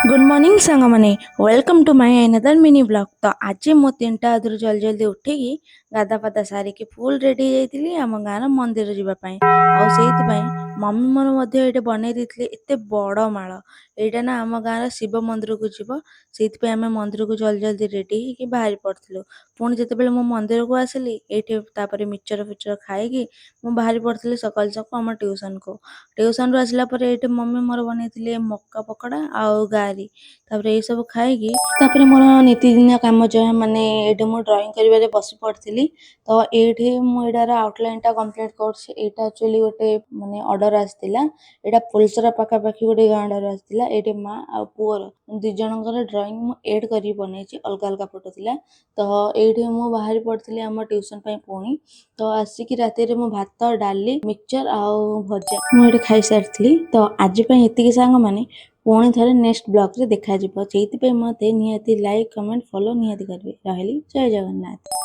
Good morning सांग मैंने welcome to my another mini blog. तो आज मो 3टा अधर जल्दी जल्दी उठिकी गाधा पाधा सारिकी फुल रेडी जाइली आम गाँव मंदिर जावाई। मम्मी मोर ये बनई देते एत बड़ माल यहाँ ना आम गाँव शिव मंदिर को जीव से आम मंदिर को जल्दी जल्दी रेडी होगी बाहरी पड़ू। पुणी जिते मो मंदिर को आसिली ये मिक्सचर फिक्चर खाई बाहरी पड़ी सकाल सकाल आम ट्यूशन को। ट्यूशन रू आसला ये मम्मी मोर बनई मक्का पकड़ा आउ गारी ये सब खाई मोर नीतिदिनिया काम जो है माने ये मु ड्राइंग कर बस पड़ी। तो ये मुझार आउटलाइन टा कंप्लीट कर एक्चुअली गोटे माने ऑर्डर आसला यहाँ फुलसरा पाखापाखि गोटे गाँव आसला ये माँ आ पुअर दिज ड्राइंग मु एड कर बनई अलग अलग फोटो थिला। तो ये मु बाहरी पड़ी आम ट्यूशन पुणी। तो आसिक राति मु भात डाली मिक्सचर आउ भजा मुझे खाई सारी। तो आज ये सांग मैंने पुणी थे नेक्स्ट ब्लॉग रे देखा। से मत निहाती लाइक कमेंट फॉलो निहाती करेंगे। रही जय जगन्नाथ।